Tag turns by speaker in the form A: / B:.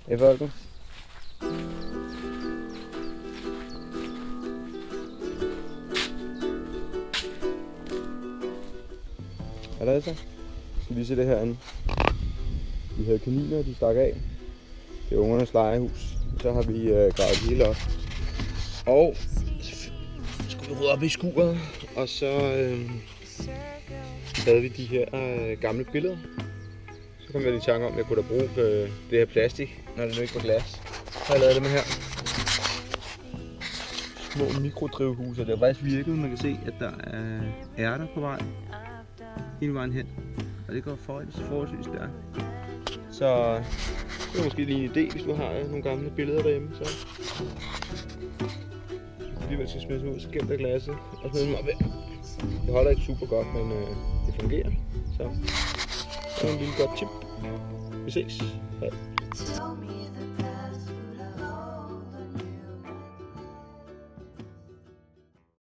A: Hej folkens. Er der altså? Skal lige se det herinde. Vi havde kaniner, de stak af. Det er ungernes legehus. Så har vi gravet det hele op. Og så skulle vi rydde op i skuret. Og så havde vi de her gamle billeder. Så kom jeg lige i tanke om, at jeg kunne da bruge det her plastik, når det nu ikke var glas. Så har jeg lavet det med her. Små mikrodrivhuse. Det har faktisk virket. Man kan se, at der er ærter på vej hele vejen hen. Og det går forholdsvis der. Så det er måske lige en idé, hvis du har nogle gamle billeder derhjemme. Så alligevel skal smide ud, så gem det glasset og smide dem op her. Det holder ikke super godt, men det fungerer. Så det er en lille godt tip. Vi ses. Hej.